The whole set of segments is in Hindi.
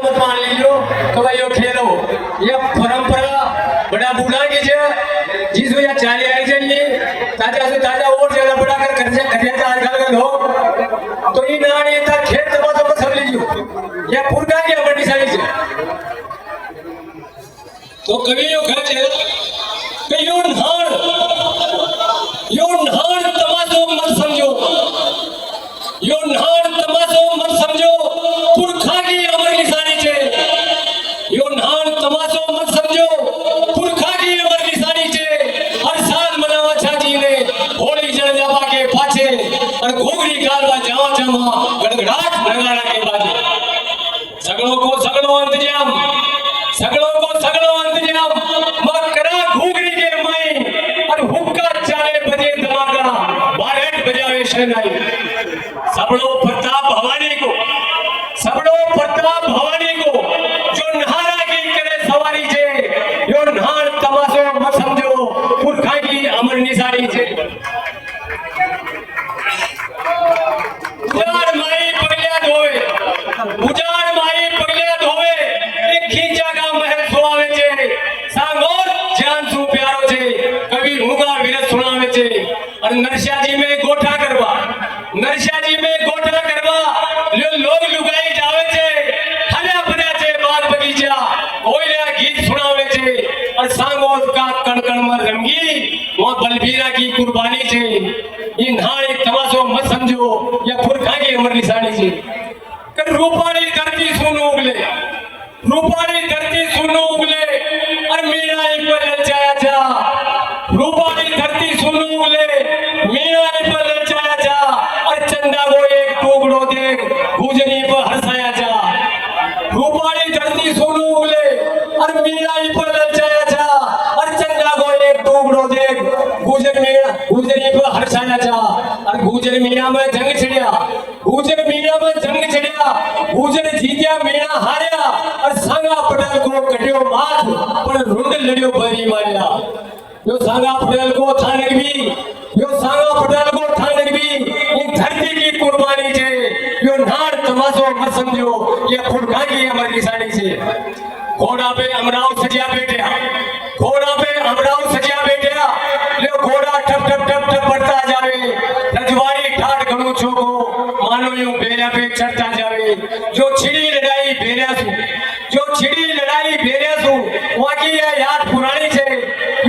मत मान लीजिए तो भाई यो खेल हो ये परंपरा बड़ा बूढ़ा की है जिसको या चाली आई जाइए ताजा से ताजा और ज्यादा बड़ा कर खर्चा खर्चा आजकल के लोग तो ये ना ये था खेल तो बात को सब लीजिए ये पुरगा की बड़ी सारी है तो कभी यो खर्च है कि यो नहार तमाशो मत समझो यो नहार तमाशो मत समझो पुरखा की अमर निशानी छे यो नहार तमाशो मत समझो पुरखा की अमर निशानी छे हर साल मनावा छाजी ने होली जण जावा के पाछे और घोगरी गालवा जावा जावा गड़गड़ाट नगाड़ा के बाजे सगड़ों को सगड़ो अंतजाम मकरा घोगरी के माई और हुक्का 4 बजे धमाका 12 बजावे शहनाई सबड़ो प्रताप भवानी को जो नहारा की करे सवारी छे यो नहार तमाशो मत समझो पुरखा की अमर निशानी छे उजाड़ माई पगल्या धोवे एक खींचा का महल सुवावे छे सांगोर जान सु प्यारो छे कभी मुगा विरत सुनावे छे और नरसिया जी में गोठा करवा लोग लुगाई जावे छे हल्या भर्या छे बाग बगीचा ओइला गीत सुनावे छे और सांगोर का कणकण में रंगी वो बलबीरा की कुर्बानी छे ये नहार एक तमाशो मत समझो या पुरखा की अमर निशानी छे कर रूपाली धरती सुनो उगले और मीरा एक पर ललचाया जा रूपाली धरती सुनो उगले मीरा एक पर ललचाया जा और चंदा को एक टुकड़ो देख गुजरी पर हंसाया जा रूपाली धरती सुनो उगले और मीरा एक पर ललचाया जा और चंदा को एक टुकड़ो देख गुजरी पर हंसाया जा और गुजर मीरा में जंग छिड़िया गुजर जीत्या मीरा हार्या और सांगा पटेल को कटियो माथ पर रुंड लड़ियो भरी मारिया यो सांगा पटेल को ठानक भी ये धरती की कुर्बानी छे यो नार तमाशो मत समझो ये पुरखा की अमर निशानी छे घोड़ा पे अमराव सजिया बैठा ले घोड़ा ठप बढ़ता जावे रजवाड़ी ठाठ घणो छोको मानो यूं बेरिया पे चढ़ता जावे जो छिड़ी लड़ाई बेरिया सु वाकी याद पुरानी छे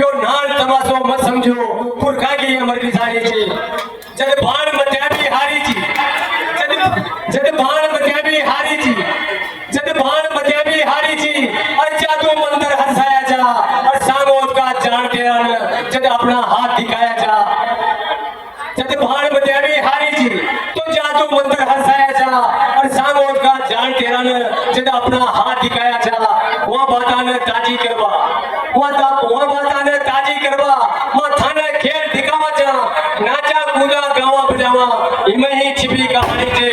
यो नार तमाशो मत समझो पुरखा की अमर निशानी छे जद बाण मत्या भी हारी जी और जादू मंदिर हंसाया जा और सांगोद का जान तेरन जद अपना हाथ दिखाया जा जद बाण मत्या भी हारी जी तो जादू मंदिर हंसाया जा और सांगोद का जान तेरन जद अपना हाथ दिखाया जा वहां बाताने ताजी करवा थाने खेल दिखावा जा नाचा कूदा गावा बजावा इमे ही छिपी कहानी छे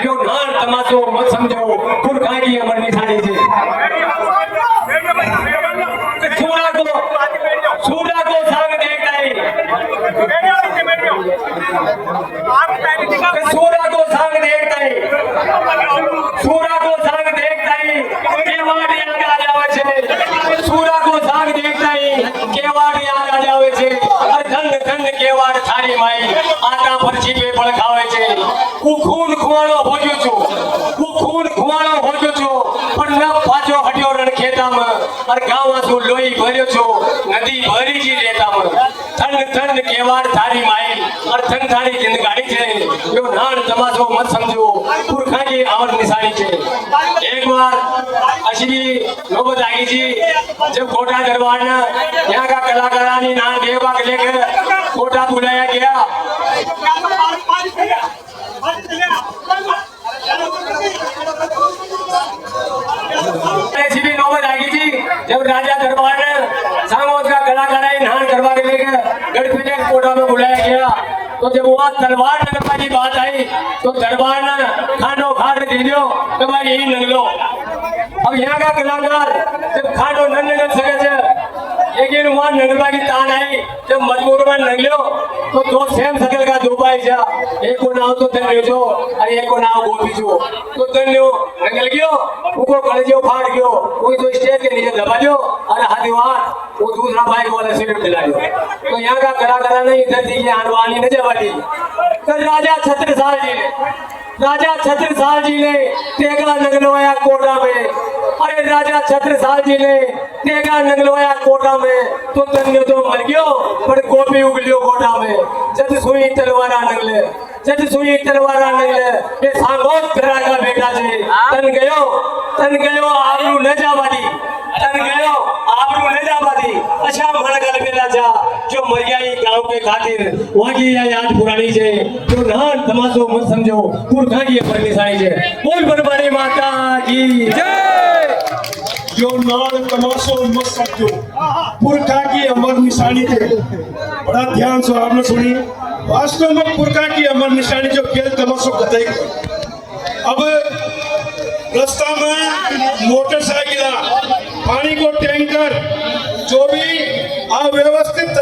यो नार तमाशो मत समझो पुरखा की अमर निशानी छे सूरा को सांग देखता है सूरा को सांग देखता है केवाड़ याद आ जावे छे और धन केवाड़ थारी माई आटा पर छीपे बळखावे छे હું ખૂન ખુવાણો હોજો છો પણ ન પાછો હટ્યો રણ ખેતામાં और गावा सु लोई भर्यो छो नदी भरी जी लेताમાં थन केवाड़ थारी माई और थन थारी जिंदगानी छे यो नान तमाशो मत समझो पुरखा की अमर निशानी छे एक बार अशी नौबत आई जी जब कोटा दरबार ना यहाँ का कलाकारानी नाम देवा के लेकर कोटा बुलाया गया ऐसी भी नौबत आई जी जब राजा दरबार ने सांगोद का कलाकारानी नान करवा के लेकर गढ़पिटे कोटा में बुलाया गया तो जब वहाँ तलवार नगरपा की बात आई तो दरबार ने खानो खाट दे दियो तो भाई यही नंग लो अब यहाँ का कलाकार जब खानो नन सके एक दिन वहाँ नंगलबा की तान आई जब मजबूर में नंगलो तो दो सेम सकल का दुबाई जा एक को नाव तो धन्यो जो अरे एक को नाव गोपी जो तो धन्यो नंगल गयो उको कलेजो फाड़ गयो वो तो स्टेज के नीचे दबा दियो और हाथीवार वो दूसरा भाई वाला सिर दिला दियो तो यहाँ का कलाकारा नहीं धरती की आनवानी न जवाली तो राजा छत्रसाल जी ने तेगा नगलवाया कोटा में अरे राजा छत्रसाल जी ने तेगा नगलवाया कोटा में तो तन्ने तो मर गयो पर गोपी उगलियो कोटा में जद सुई तलवारा नगले ये सांगोत करा का बेटा जे तन गयो आबरू न जावादी अच्छा मन गल बेटा जा जो मरियाई गांव के खातिर वहां की याद पुरानी जे जो नान तमाशो मत समझो पुरखा की अमर निशानी जे बोल बरबारी माता की जय जो नान तमाशो मत समझो पुरखा की अमर निशानी थे बड़ा ध्यान से आपने सुनी वास्तव में पुरखा की अमर निशानी जो खेल तमाशो बताई अब रास्ता में मोटरसाइकिल पानी को टैंकर जो भी अव्यवस्थित